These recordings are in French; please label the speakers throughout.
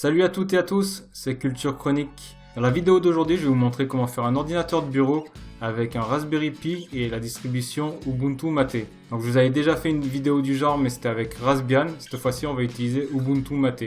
Speaker 1: Salut à toutes et à tous, c'est Culture Chronique. Dans la vidéo d'aujourd'hui, je vais vous montrer comment faire un ordinateur de bureau avec un Raspberry Pi et la distribution Ubuntu Mate. Donc je vous avais déjà fait une vidéo du genre, mais c'était avec Raspbian. Cette fois-ci, on va utiliser Ubuntu Mate.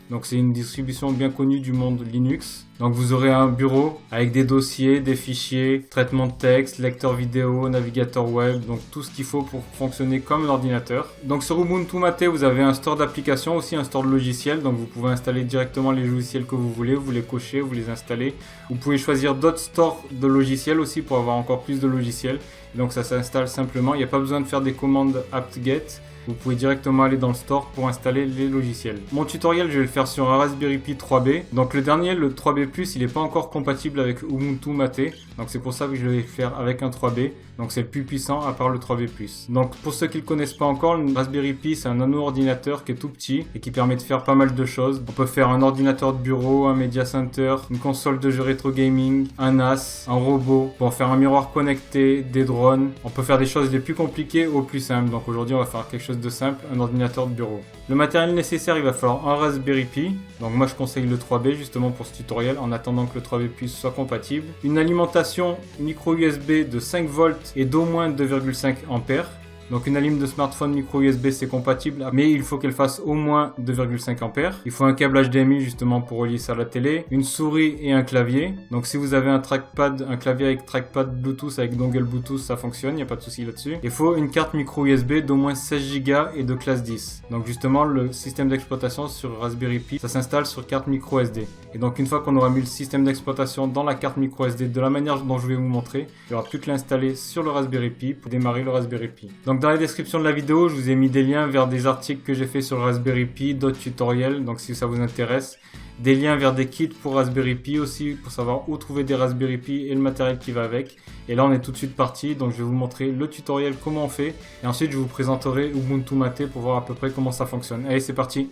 Speaker 1: Donc c'est une distribution bien connue du monde Linux. Donc vous aurez un bureau avec des dossiers, des fichiers, traitement de texte, lecteur vidéo, navigateur web, donc tout ce qu'il faut pour fonctionner comme l'ordinateur. Donc sur Ubuntu Mate, vous avez un store d'applications, aussi un store de logiciels. Donc vous pouvez installer directement les logiciels que vous voulez, vous les cochez, vous les installez. Vous pouvez choisir d'autres stores de logiciels aussi pour avoir encore plus de logiciels. Et donc ça s'installe simplement, il n'y a pas besoin de faire des commandes apt-get. Vous pouvez directement aller dans le store pour installer les logiciels. Mon tutoriel, je vais le faire sur un Raspberry Pi 3B. Donc le dernier, le 3B+, il n'est pas encore compatible avec Ubuntu Mate. Donc c'est pour ça que je vais le faire avec un 3B. Donc c'est le plus puissant à part le 3B+. Donc pour ceux qui ne le connaissent pas encore, le Raspberry Pi, c'est un nano-ordinateur qui est tout petit et qui permet de faire pas mal de choses. On peut faire un ordinateur de bureau, un media center, une console de jeu rétro gaming, un NAS, un robot. On peut faire un miroir connecté, des drones. On peut faire des choses les plus compliquées aux plus simples. Donc aujourd'hui, on va faire quelque chose de simple, un ordinateur de bureau. Le matériel nécessaire, il va falloir un Raspberry Pi. Donc moi je conseille le 3B justement pour ce tutoriel en attendant que le 3B+ soit compatible. Une alimentation micro USB de 5 volts et d'au moins 2,5 ampères. Donc une alim de smartphone micro USB c'est compatible, mais il faut qu'elle fasse au moins 2,5 ampères. Il faut un câble HDMI justement pour relier ça à la télé, une souris et un clavier. Donc si vous avez un trackpad, un clavier avec trackpad Bluetooth avec dongle Bluetooth, ça fonctionne, il n'y a pas de souci là-dessus. Il faut une carte micro USB d'au moins 16 Go et de classe 10. Donc justement le système d'exploitation sur Raspberry Pi, ça s'installe sur carte micro SD. Et donc une fois qu'on aura mis le système d'exploitation dans la carte micro SD de la manière dont je vais vous montrer, il n'y aura plus que l'installer sur le Raspberry Pi pour démarrer le Raspberry Pi. Donc dans la description de la vidéo, je vous ai mis des liens vers des articles que j'ai fait sur le Raspberry Pi, d'autres tutoriels, donc si ça vous intéresse. Des liens vers des kits pour Raspberry Pi aussi, pour savoir où trouver des Raspberry Pi et le matériel qui va avec. Et là on est tout de suite parti, donc je vais vous montrer le tutoriel, comment on fait. Et ensuite je vous présenterai Ubuntu Mate pour voir à peu près comment ça fonctionne. Allez, c'est parti!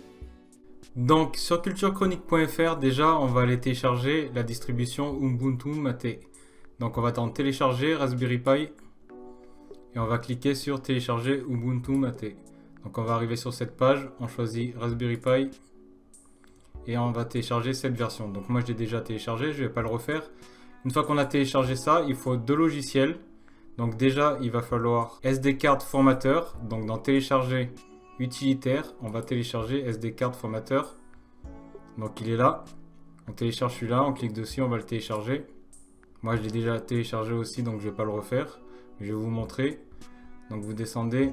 Speaker 1: Donc sur culturechronique.fr, déjà on va aller télécharger la distribution Ubuntu Mate. Donc on va en télécharger Raspberry Pi. Et on va cliquer sur télécharger Ubuntu Mate. Donc on va arriver sur cette page, on choisit Raspberry Pi et on va télécharger cette version. Donc moi je l'ai déjà téléchargé, je ne vais pas le refaire. Une fois qu'on a téléchargé ça, il faut deux logiciels. Donc déjà il va falloir SD card formateur. Donc dans télécharger utilitaire, on va télécharger SD card formateur. Donc il est là. On télécharge celui-là, on clique dessus, on va le télécharger. Moi je l'ai déjà téléchargé aussi, donc je ne vais pas le refaire. Je vais vous montrer. Donc vous descendez.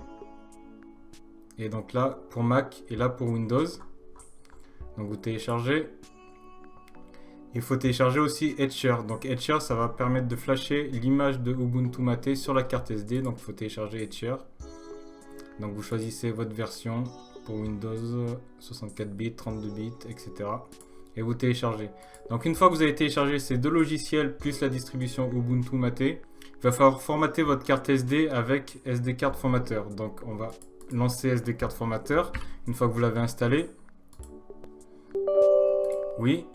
Speaker 1: Et donc là pour Mac et là pour Windows. Donc vous téléchargez. Il faut télécharger aussi Etcher. Donc Etcher, ça va permettre de flasher l'image de Ubuntu Mate sur la carte SD. Donc il faut télécharger Etcher. Donc vous choisissez votre version pour Windows 64 bits, 32 bits, etc. Et vous téléchargez. Donc une fois que vous avez téléchargé ces deux logiciels plus la distribution Ubuntu Mate, il va falloir formater votre carte SD avec SD card formateur. Donc on va lancer SD card formateur une fois que vous l'avez installé. Oui.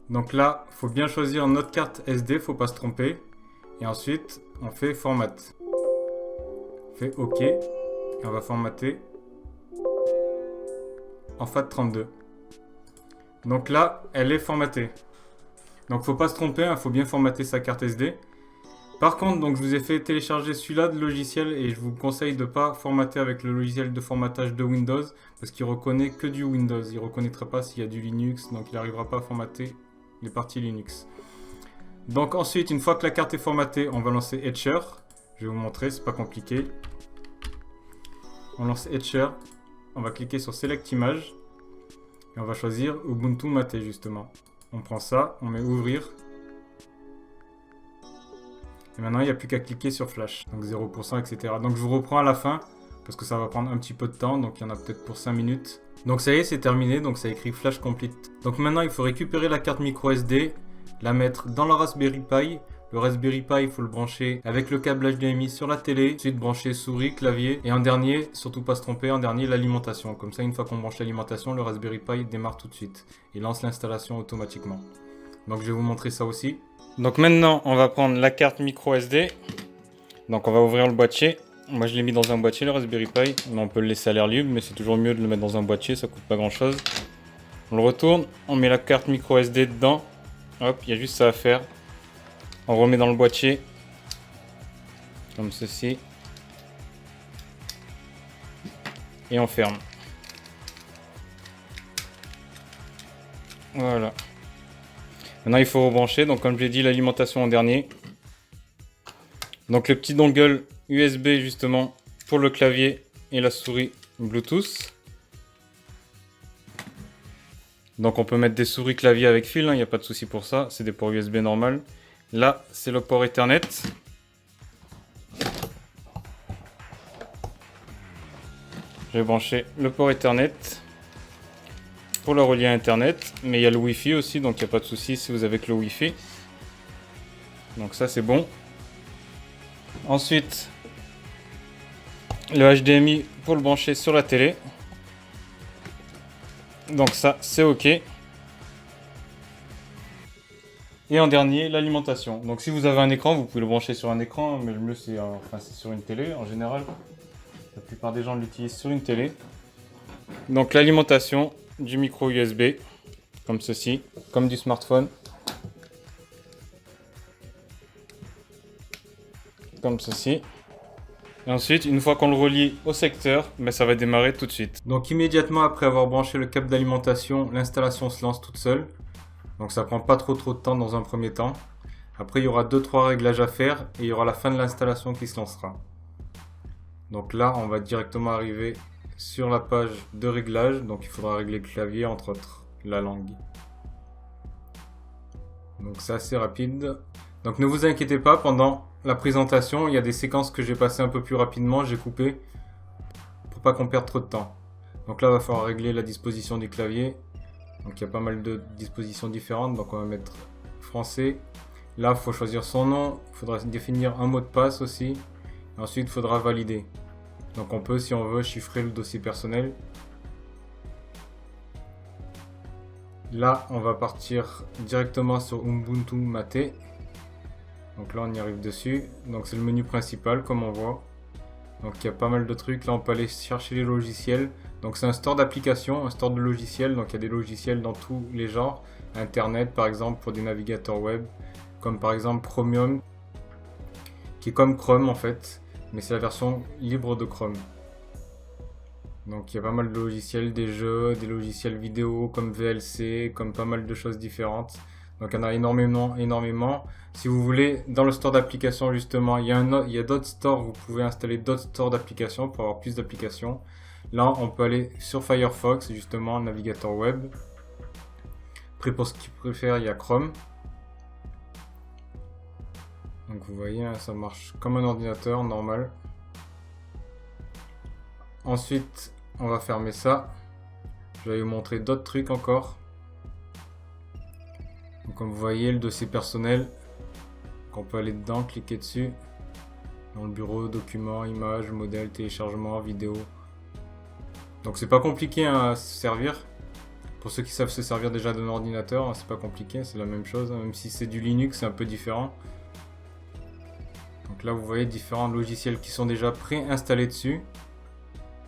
Speaker 1: Donc là, il faut bien choisir notre carte SD, il ne faut pas se tromper. Et ensuite, on fait format. On fait OK. Et on va formater en FAT32. Donc là, elle est formatée. Donc il ne faut pas se tromper, il faut bien formater sa carte SD. Par contre, donc, je vous ai fait télécharger celui-là de logiciel et je vous conseille de ne pas formater avec le logiciel de formatage de Windows parce qu'il reconnaît que du Windows. Il ne reconnaîtra pas s'il y a du Linux, donc il n'arrivera pas à formater les parties Linux. Donc ensuite, une fois que la carte est formatée, on va lancer Etcher. Je vais vous montrer, c'est pas compliqué. On lance Etcher, on va cliquer sur Select Image et on va choisir Ubuntu Mate justement. On prend ça, on met Ouvrir. Et maintenant, il n'y a plus qu'à cliquer sur Flash. Donc 0%, etc. Donc je vous reprends à la fin, parce que ça va prendre un petit peu de temps. Donc il y en a peut-être pour 5 minutes. Donc ça y est, c'est terminé. Donc ça écrit Flash Complete. Donc maintenant, il faut récupérer la carte micro SD, la mettre dans le Raspberry Pi. Le Raspberry Pi, il faut le brancher avec le câble HDMI sur la télé. Ensuite, brancher souris, clavier. Et en dernier, surtout pas se tromper, en dernier, l'alimentation. Comme ça, une fois qu'on branche l'alimentation, le Raspberry Pi démarre tout de suite. Il lance l'installation automatiquement. Donc je vais vous montrer ça aussi. Donc maintenant, on va prendre la carte micro SD. Donc on va ouvrir le boîtier. Moi je l'ai mis dans un boîtier, le Raspberry Pi. Mais on peut le laisser à l'air libre, mais c'est toujours mieux de le mettre dans un boîtier, ça coûte pas grand chose. On le retourne, on met la carte micro SD dedans. Hop, il y a juste ça à faire. On remet dans le boîtier. Comme ceci. Et on ferme. Voilà. Maintenant il faut rebrancher. Donc comme je l'ai dit, l'alimentation en dernier. Donc le petit dongle USB justement pour le clavier et la souris Bluetooth. Donc on peut mettre des souris clavier avec fil, il n'y a pas de souci pour ça, c'est des ports USB normal. Là, c'est le port Ethernet. Je vais brancher le port Ethernet pour le relier à Internet. Mais il y a le Wi-Fi aussi, donc il n'y a pas de souci si vous avez que le Wi-Fi. Donc ça, c'est bon. Ensuite, le HDMI pour le brancher sur la télé. Donc ça, c'est OK. Et en dernier, l'alimentation. Donc si vous avez un écran, vous pouvez le brancher sur un écran, mais le mieux c'est sur une télé en général. La plupart des gens l'utilisent sur une télé. Donc l'alimentation du micro USB, comme ceci, comme du smartphone. Comme ceci. Et ensuite, une fois qu'on le relie au secteur, ça va démarrer tout de suite. Donc immédiatement après avoir branché le câble d'alimentation, l'installation se lance toute seule. Donc ça prend pas trop de temps dans un premier temps. Après il y aura 2-3 réglages à faire et il y aura la fin de l'installation qui se lancera. Donc là on va directement arriver sur la page de réglage. Donc il faudra régler le clavier entre autres, la langue. Donc c'est assez rapide. Donc ne vous inquiétez pas, pendant la présentation, il y a des séquences que j'ai passées un peu plus rapidement, j'ai coupé pour pas qu'on perde trop de temps. Donc là, il va falloir régler la disposition du clavier. Donc il y a pas mal de dispositions différentes, donc on va mettre français. Là, il faut choisir son nom, il faudra définir un mot de passe aussi. Et ensuite, il faudra valider. Donc on peut, si on veut, chiffrer le dossier personnel. Là, on va partir directement sur Ubuntu Mate. Donc là on y arrive dessus, donc c'est le menu principal comme on voit. Donc il y a pas mal de trucs, là on peut aller chercher les logiciels. Donc c'est un store d'applications, un store de logiciels, donc il y a des logiciels dans tous les genres. Internet par exemple pour des navigateurs web, comme par exemple Chromium, qui est comme Chrome en fait, mais c'est la version libre de Chrome. Donc il y a pas mal de logiciels, des jeux, des logiciels vidéo comme VLC, comme pas mal de choses différentes. Donc il y en a énormément. Si vous voulez, dans le store d'applications justement, il y a d'autres stores, vous pouvez installer d'autres stores d'applications pour avoir plus d'applications. Là, on peut aller sur Firefox, justement, navigateur web. Après, pour ce qui préfère, il y a Chrome. Donc vous voyez, ça marche comme un ordinateur normal. Ensuite, on va fermer ça. Je vais vous montrer d'autres trucs encore. Donc, comme vous voyez, le dossier personnel, on peut aller dedans, cliquer dessus. Dans le bureau, documents, images, modèles, téléchargement, vidéo. Donc c'est pas compliqué à se servir. Pour ceux qui savent se servir déjà d'un ordinateur, c'est pas compliqué, c'est la même chose. Même si c'est du Linux, c'est un peu différent. Donc là, vous voyez différents logiciels qui sont déjà préinstallés dessus.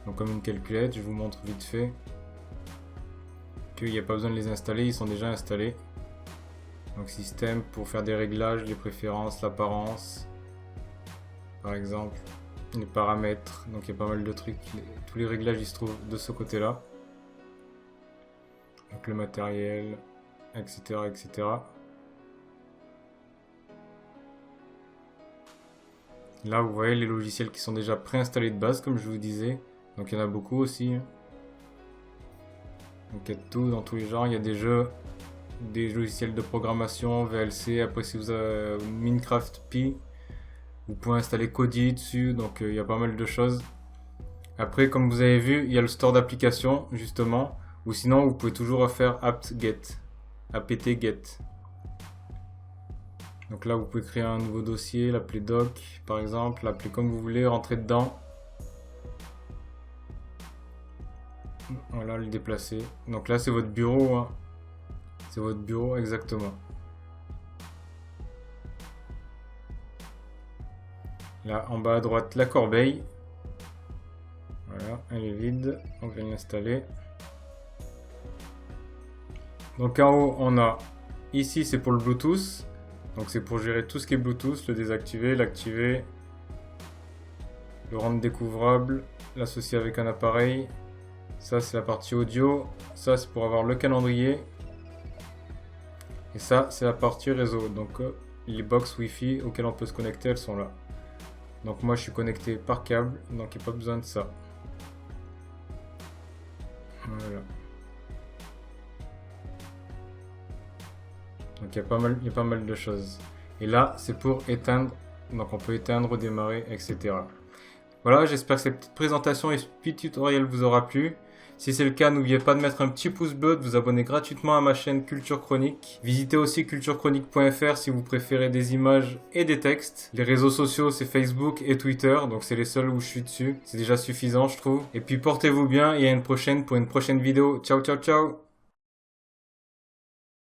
Speaker 1: Donc comme une calculette, je vous montre vite fait qu'il n'y a pas besoin de les installer, ils sont déjà installés. Donc système pour faire des réglages, les préférences, l'apparence, par exemple, les paramètres. Donc il y a pas mal de trucs, tous les réglages ils se trouvent de ce côté-là. Donc le matériel, etc., etc. Là vous voyez les logiciels qui sont déjà préinstallés de base, comme je vous disais. Donc il y en a beaucoup aussi. Donc il y a tout dans tous les genres, il y a des jeux, des logiciels de programmation, VLC, après si vous avez Minecraft Pi, vous pouvez installer Kodi dessus, donc il y a pas mal de choses. Après, comme vous avez vu, il y a le store d'applications, justement, ou sinon vous pouvez toujours faire apt-get. Donc là, vous pouvez créer un nouveau dossier, l'appeler doc, par exemple, l'appeler comme vous voulez, rentrer dedans. Voilà, le déplacer. Donc là, c'est votre bureau, hein. C'est votre bureau, exactement. Là, en bas à droite, la corbeille. Voilà, elle est vide. On vient l'installer. Donc en haut, on a, ici c'est pour le Bluetooth. Donc c'est pour gérer tout ce qui est Bluetooth, le désactiver, l'activer, le rendre découvrable, l'associer avec un appareil. Ça c'est la partie audio, ça c'est pour avoir le calendrier. Et ça c'est la partie réseau, donc les box Wi-Fi auxquelles on peut se connecter, elles sont là. Donc moi je suis connecté par câble, donc il n'y a pas besoin de ça. Voilà. Donc il y a pas mal de choses. Et là c'est pour éteindre, donc on peut éteindre, redémarrer, etc. Voilà, j'espère que cette petite présentation et ce petit tutoriel vous aura plu. Si c'est le cas, n'oubliez pas de mettre un petit pouce bleu, de vous abonner gratuitement à ma chaîne Culture Chronique. Visitez aussi culturechronique.fr si vous préférez des images et des textes. Les réseaux sociaux, c'est Facebook et Twitter, donc c'est les seuls où je suis dessus. C'est déjà suffisant, je trouve. Et puis portez-vous bien et à une prochaine pour une prochaine vidéo. Ciao, ciao, ciao!